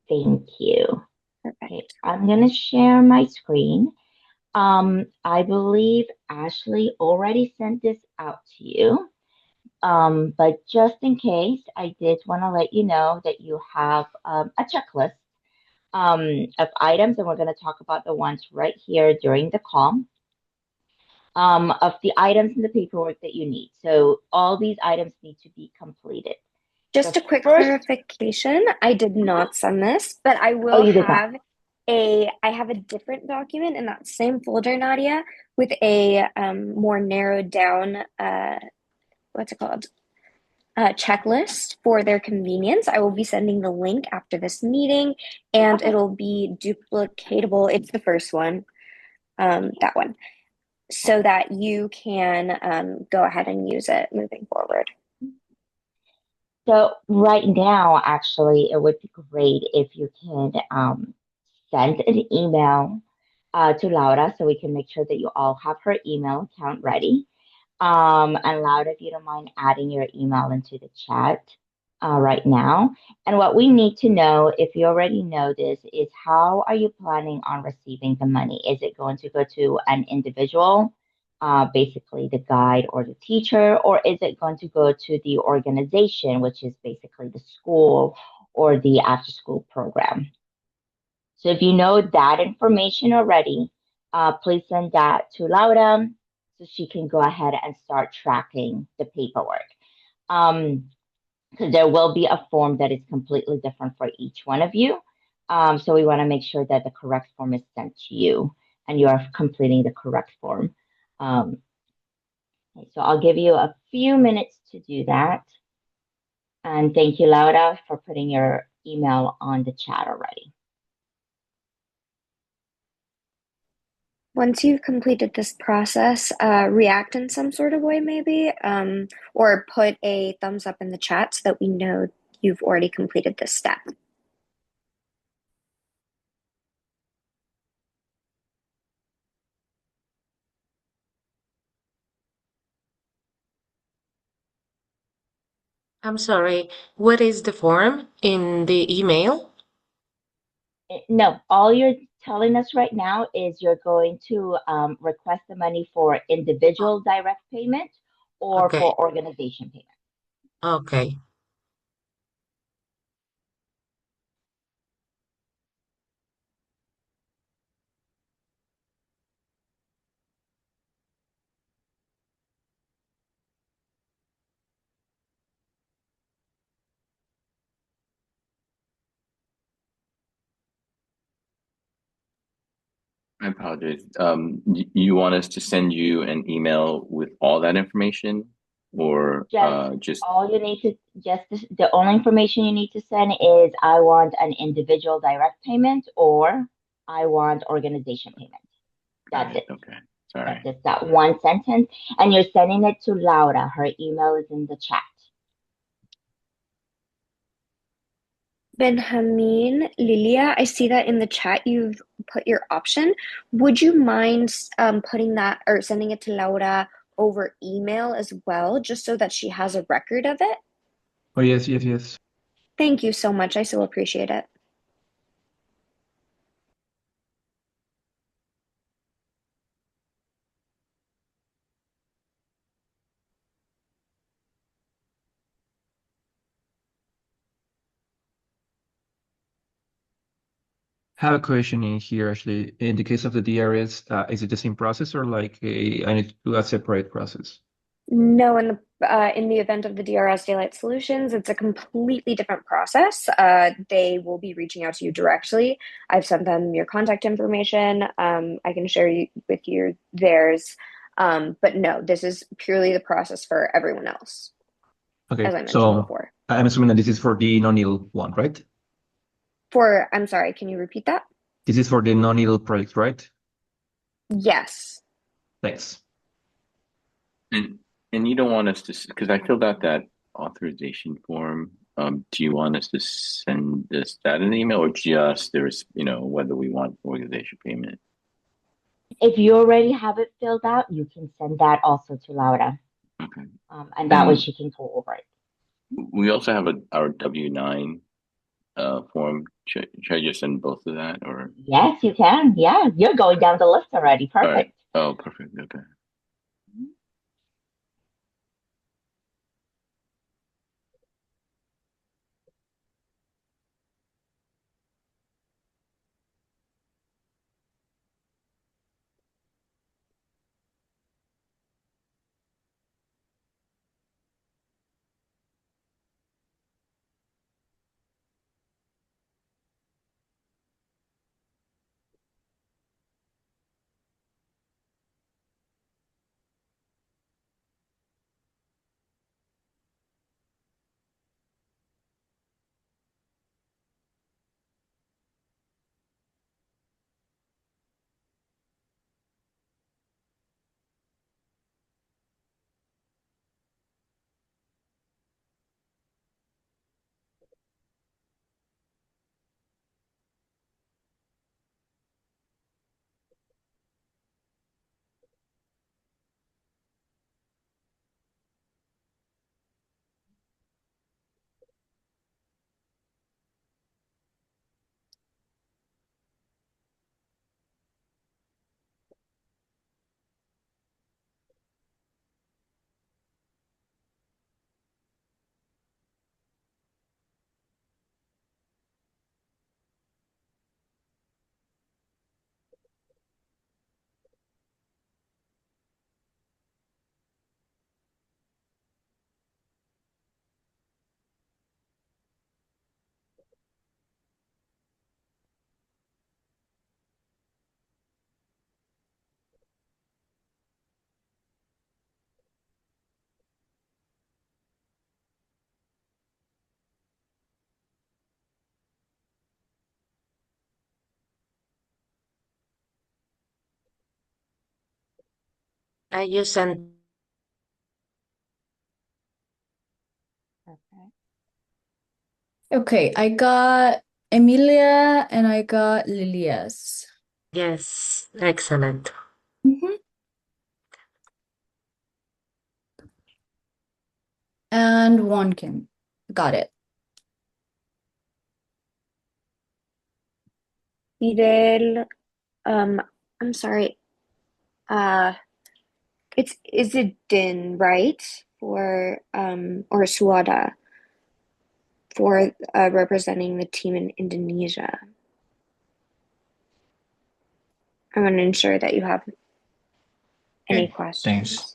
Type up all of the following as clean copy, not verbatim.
Thank you. Okay, Perfect. I'm gonna share my screen. I believe Ashley already sent this out to you. But just in case, I did want to let you know that you have a checklist of items, and we're going to talk about the ones right here during the call of the items in the paperwork that you need. So all these items need to be completed. The Just a quick first, clarification. I did not send this, but I oh, will you did not. have I have a different document in that same folder, Nadia, with a more narrowed down what's it called? Checklist for their convenience. I will be sending the link after this meeting and Okay. it'll be duplicatable. It's the first one, that one, so Okay. that you can go ahead and use it moving forward. So right now, actually, it would be great if you can send an email to Laura so we can make sure that you all have her email account ready. And Laura, if you don't mind adding your email into the chat right now. And what we need to know, if you already know this, is how are you planning on receiving the money? Is it going to go to an individual, basically the guide or the teacher, or is it going to go to the organization, which is basically the school or the after school program? So if you know that information already, please send that to Laura so she can go ahead and start tracking the paperwork. Um, because there will be a form that is completely different for each one of you. So we want to make sure that the correct form is sent to you and you are completing the correct form. Okay, so I'll give you a few minutes to do that. And thank you, Laura, for putting your email on the chat already. Once you've completed this process, react in some sort of way, maybe, or put a thumbs up in the chat so that we know you've already completed this step. I'm sorry, what is the form in the email? No, all you're telling us right now is you're going to request the money for individual direct payment or Okay, for organization payment. okay. I apologize. You want us to send you an email with all that information, or Just just all you need to just the only information you need to send is I want an individual direct payment or I want organization payment. got That's it? it. Okay, That's sorry. just that one sentence. And you're sending it to Laura. Her email is in the chat. Benjamin, Lilia, I see that in the chat you've put your option. Would you mind putting that or sending it to Laura over email as well, just so that she has a record of it? Oh, yes, yes, yes. Thank you so much. I so appreciate it. Have a question in here, actually. In the case of the DRS, is it the same process or like I need to do a separate process? No, in the event of the DRS Daylight Solutions, it's a completely different process. They will be reaching out to you directly. I've sent them your contact information. I can share with you theirs. But no, this is purely the process for everyone else, Okay, as I mentioned so before. I'm assuming that this is for the non-needle one, right? I'm sorry, can you repeat that? This is for the non-needle project, right? Yes. Thanks. And you don't want us to, because I filled out that authorization form. Do you want us to send this that in an email, or just there's whether we want organization payment? If you already have it filled out, you can send that also to Laura. Okay. And that way And she can go over it. we also have our W-9 form? Should I just send both of that or? Yes, you can. Yeah, you're going down the list already. All right. Perfect. Oh, perfect. Okay. I just sent. Okay. Okay, I got Emilia and I got Lilias. Yes, excellent. Mhm. And Wonkin. Got it. Fidel, um, I'm sorry. Uh, is it Din, right? For or Suada for representing the team in Indonesia. I want to ensure that you have any Okay, thanks. questions.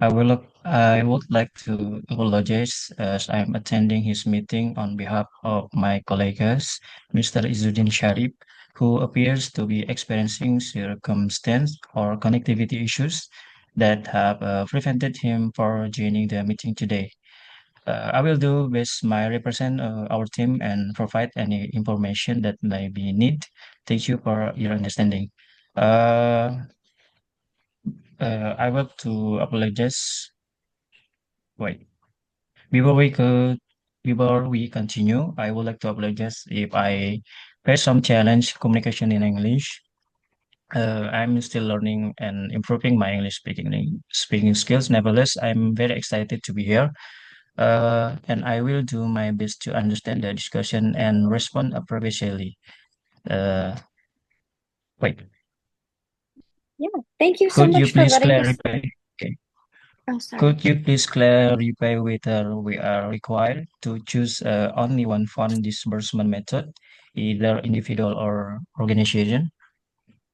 I would like to apologize as I'm attending his meeting on behalf of my colleagues, Mr. Izzuddin Sharif, who appears to be experiencing circumstance or connectivity issues that have prevented him from joining the meeting today. I will do best my represent our team and provide any information that may be need. Thank you for your understanding. Uh, I want to apologize. Wait, before we could, before we continue, I would like to apologize if I face some challenge communication in English. I'm still learning and improving my English speaking skills. Nevertheless, I'm very excited to be here. And I will do my best to understand the discussion and respond appropriately. Uh, wait, Yeah, thank you so could you much for please letting us. clarify? Okay. Oh, sorry. Could you please clarify whether we are required to choose only one fund disbursement method, either individual or organization?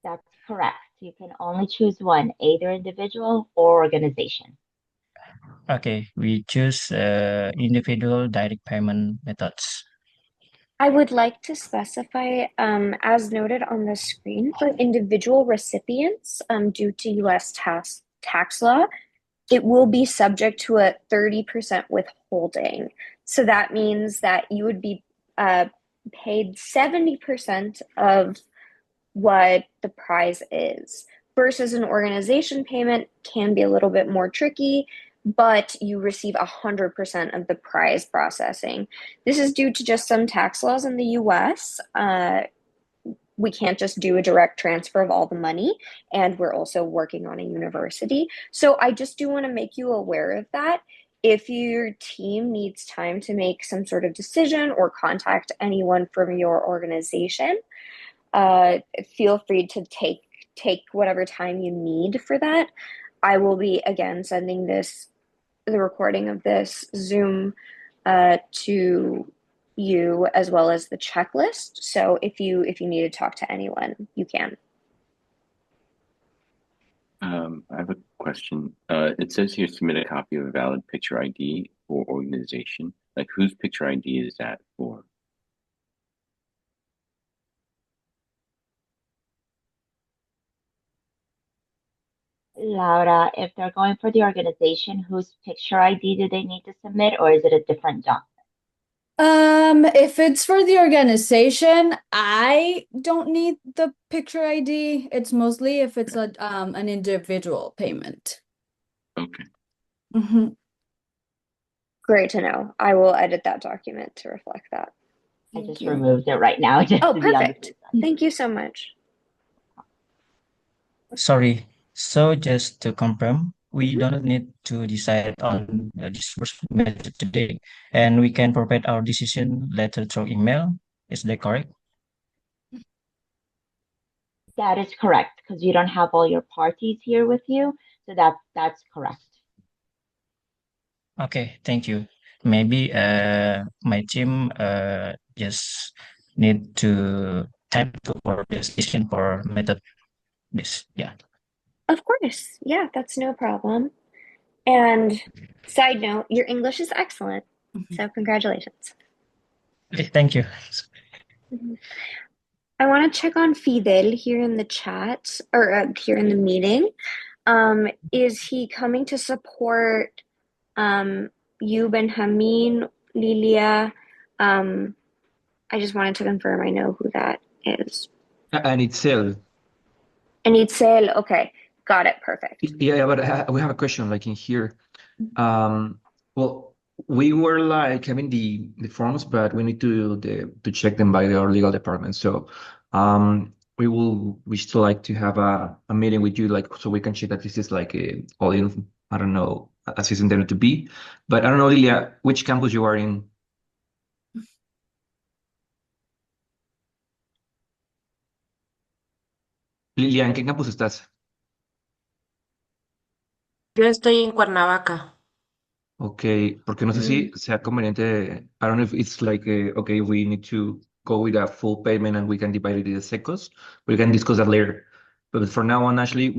That's correct. You can only choose one, either individual or organization. Okay, we choose individual direct payment methods. I would like to specify, as noted on the screen, for individual recipients, due to US tax law, it will be subject to a 30% withholding. So that means that you would be paid 70% of what the prize is, versus an organization payment can be a little bit more tricky, but you receive 100% of the prize processing. This is due to just some tax laws in the US. We can't just do a direct transfer of all the money, and we're also working on a university. So I just do want to make you aware of that. if your team needs time to make some sort of decision or contact anyone from your organization, feel free to take whatever time you need for that. I will be again sending the recording of this Zoom to you as well as the checklist. So if you need to talk to anyone, you can. I have a question. It says here submit a copy of a valid picture ID for organization. Like whose picture ID is that for? Laura, if they're going for the organization, whose picture ID do they need to submit, or is it a different document? If it's for the organization, I don't need the picture ID. It's mostly if it's an individual payment. Okay. Mm-hmm. Great to know. I will edit that document to reflect that. I Thank just you. removed it right now just Oh, to be on the perfect. safe side. Thank you so much. Sorry. So just to confirm, we don't need to decide on the disbursement method today, and we can provide our decision later through email. Is that correct? That is correct, because you don't have all your parties here with you, so that's correct. Okay, thank you. Maybe my team just need to time to for decision for method this. Yeah. Of course. Yeah, that's no problem. And side note, your English is excellent. So congratulations. Okay, thank you. I want to check on Fidel here in the chat or here in the meeting. Is he coming to support you, Benjamin, Lilia? I just wanted to confirm I know who that is. And itself. And Itzel, okay, got it, perfect. Yeah, but we have a question like in here. Well, we were like having the forms, but we need to check them by our legal department. So, we still like to have a meeting with you, like so we can check that this is like a all in. I don't know, as it's intended to be. But I don't know, Lilia, which campus you are in. Lilia, ¿en qué campus estás? Yo estoy en Cuernavaca. Okay, porque no sé si sea conveniente. I don't know if it's like, okay, we need to go with a full payment and we can divide it in secos. We can discuss that later. But for now on, Ashley,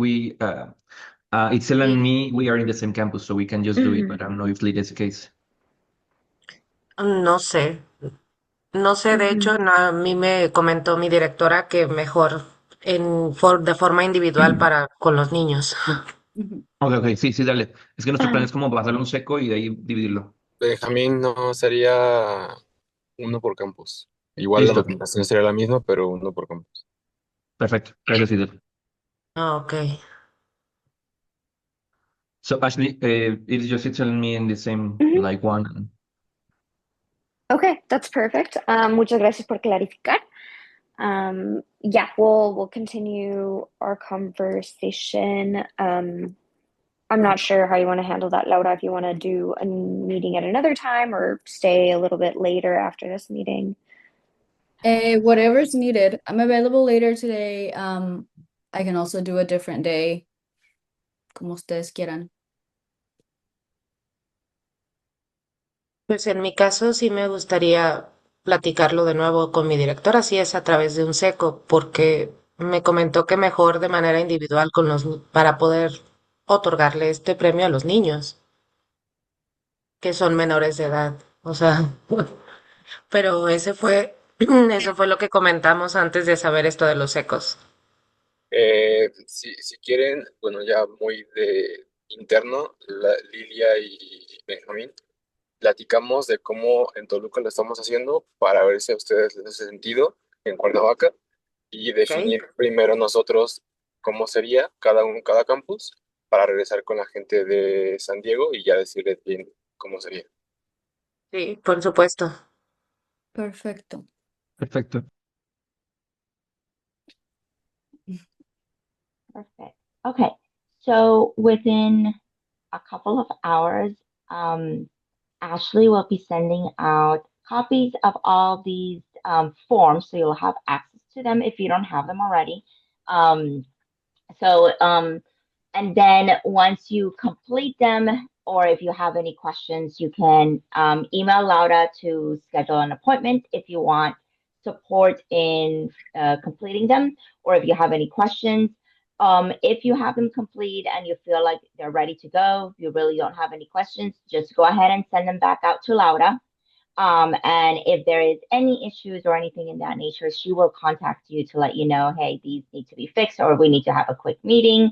Itzel and me, we are in the same campus, so we can just do it. But I don't know if Lydia is the case. No sé, no sé, de hecho, a mí me comentó mi directora que mejor de forma individual para con los niños. Okay, okay, sí, sí, dale. Es que nuestro plan es como pasarle un seco y de ahí dividirlo. Benjamín no sería uno por campus. Igual la Listo, documentación sería la misma, pero uno por campus. perfecto. Gracias, Fidel. Ah, ok. So Ashley, it's just Itzel and me in the same like one. Okay, that's perfect. Muchas gracias por clarificar. Yeah, we'll continue our conversation. I'm not sure how you want to handle that, Laura, if you want to do a meeting at another time or stay a little bit later after this meeting. Whatever's needed. I'm available later today. I can also do a different day, como ustedes quieran. Pues en mi caso sí me gustaría platicarlo de nuevo con mi directora, si es a través de un seco, porque me comentó que mejor de manera individual para poder otorgarle este premio a los niños, que son menores de edad. O sea, pero eso fue lo que comentamos antes de saber esto de los secos. Si quieren, bueno, ya muy de interno, Lilia y Benjamín, platicamos de cómo en Toluca lo estamos haciendo para ver si a ustedes les hace sentido en Cuernavaca y ¿Ok? definir primero nosotros cómo sería cada campus para regresar con la gente de San Diego y ya decirles bien cómo sería. Sí, por supuesto. Perfecto. Perfecto. Perfect. Okay, so within a couple of hours, Ashley will be sending out copies of all these forms, so you'll have access to them if you don't have them already. Um, so, and then once you complete them, or if you have any questions, you can email Laura to schedule an appointment if you want support in completing them, or if you have any questions. If you have them complete and you feel like they're ready to go, if you really don't have any questions, just go ahead and send them back out to Laura. And if there is any issues or anything in that nature, she will contact you to let you know, hey, these need to be fixed or we need to have a quick meeting.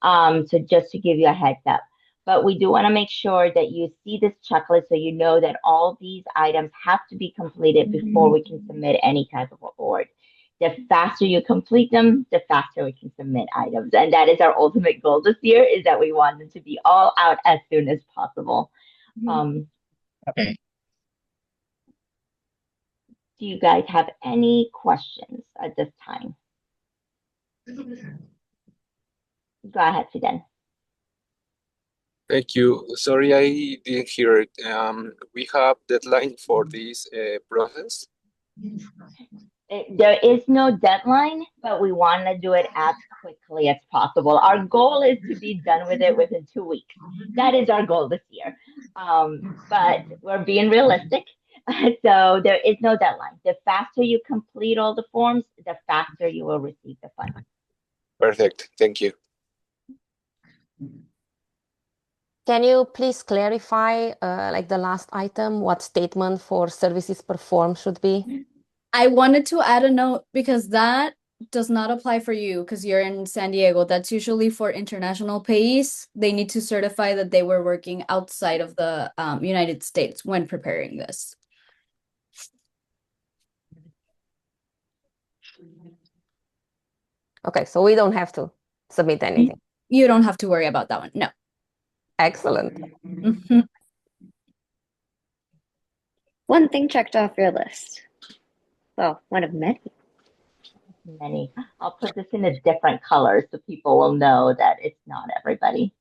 So just to give you a heads up. But we do want to make sure that you see this checklist so you know that all these items have to be completed before we can submit any type of award. The faster you complete them, the faster we can submit items. And that is our ultimate goal this year, is that we want them to be all out as soon as possible. Okay. Do you guys have any questions at this time? Go ahead, Fidel. Thank you. Sorry, I didn't hear it. We have deadline for this process. There is no deadline, but we want to do it as quickly as possible. Our goal is to be done with it within 2 weeks. That is our goal this year. But we're being realistic. So there is no deadline. The faster you complete all the forms, the faster you will receive the funds. Perfect. Thank you. Can you please clarify, like the last item, what statement for services performed should be? I wanted to add a note because that does not apply for you because you're in San Diego. That's usually for international payees. They need to certify that they were working outside of the United States when preparing this. Okay, so we don't have to submit anything. You don't have to worry about that one. No. Excellent. Mhm. One thing checked off your list. Well, one of many. Many. I'll put this in a different color so people will know that it's not everybody.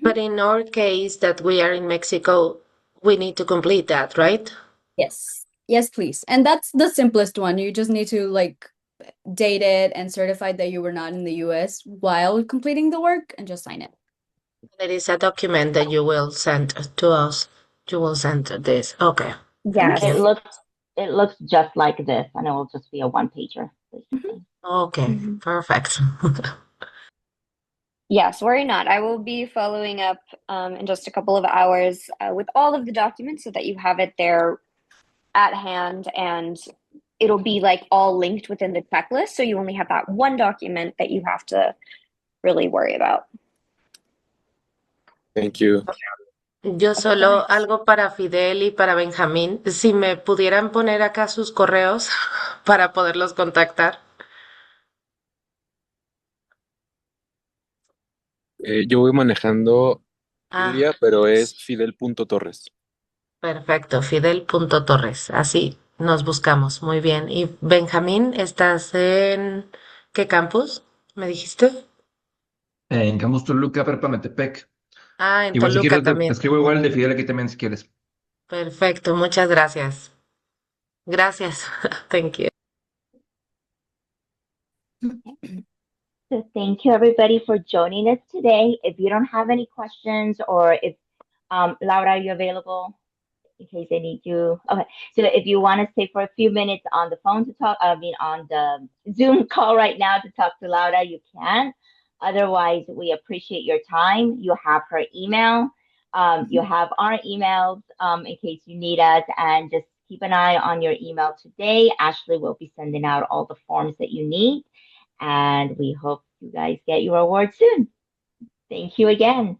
But in our case, that we are in Mexico, we need to complete that, right? Yes. Yes, please. And that's the simplest one. You just need to like date it and certify that you were not in the US while completing the work and just sign it. There is a document that you will send to us. You will send this. Okay. Yes. Thank you. It looks just like this, and it will just be a one-pager, basically. Okay, perfect. Yes, worry not. I will be following up in just a couple of hours with all of the documents so that you have it there at hand, and it'll be like all linked within the checklist. So you only have that one document that you have to really worry about. Thank you. Yo solo algo para Fidel y para Benjamín, si me pudieran poner acá sus correos para poderlos contactar. Yo voy manejando Ah, Lilia, pero es fidel.torres. perfecto, Fidel.torres. Así nos buscamos. Muy bien. Y Benjamín, ¿estás en qué campus? ¿Me dijiste? En Campus Toluca, Prepa Metepec. Ah, en Igual si Toluca quieres, te también. escribo igual de Fidel aquí también si quieres. Perfecto, muchas gracias. Gracias. Thank you. So thank you everybody for joining us today. If you don't have any questions, or if Laura, are you available in case I need you? Okay. So if you want to stay for a few minutes on the phone to talk, I mean on the Zoom call right now to talk to Laura, you can. Otherwise, we appreciate your time. You have her email. You have our emails in case you need us, and just keep an eye on your email today. Ashley will be sending out all the forms that you need, and we hope you guys get your award soon. Thank you again.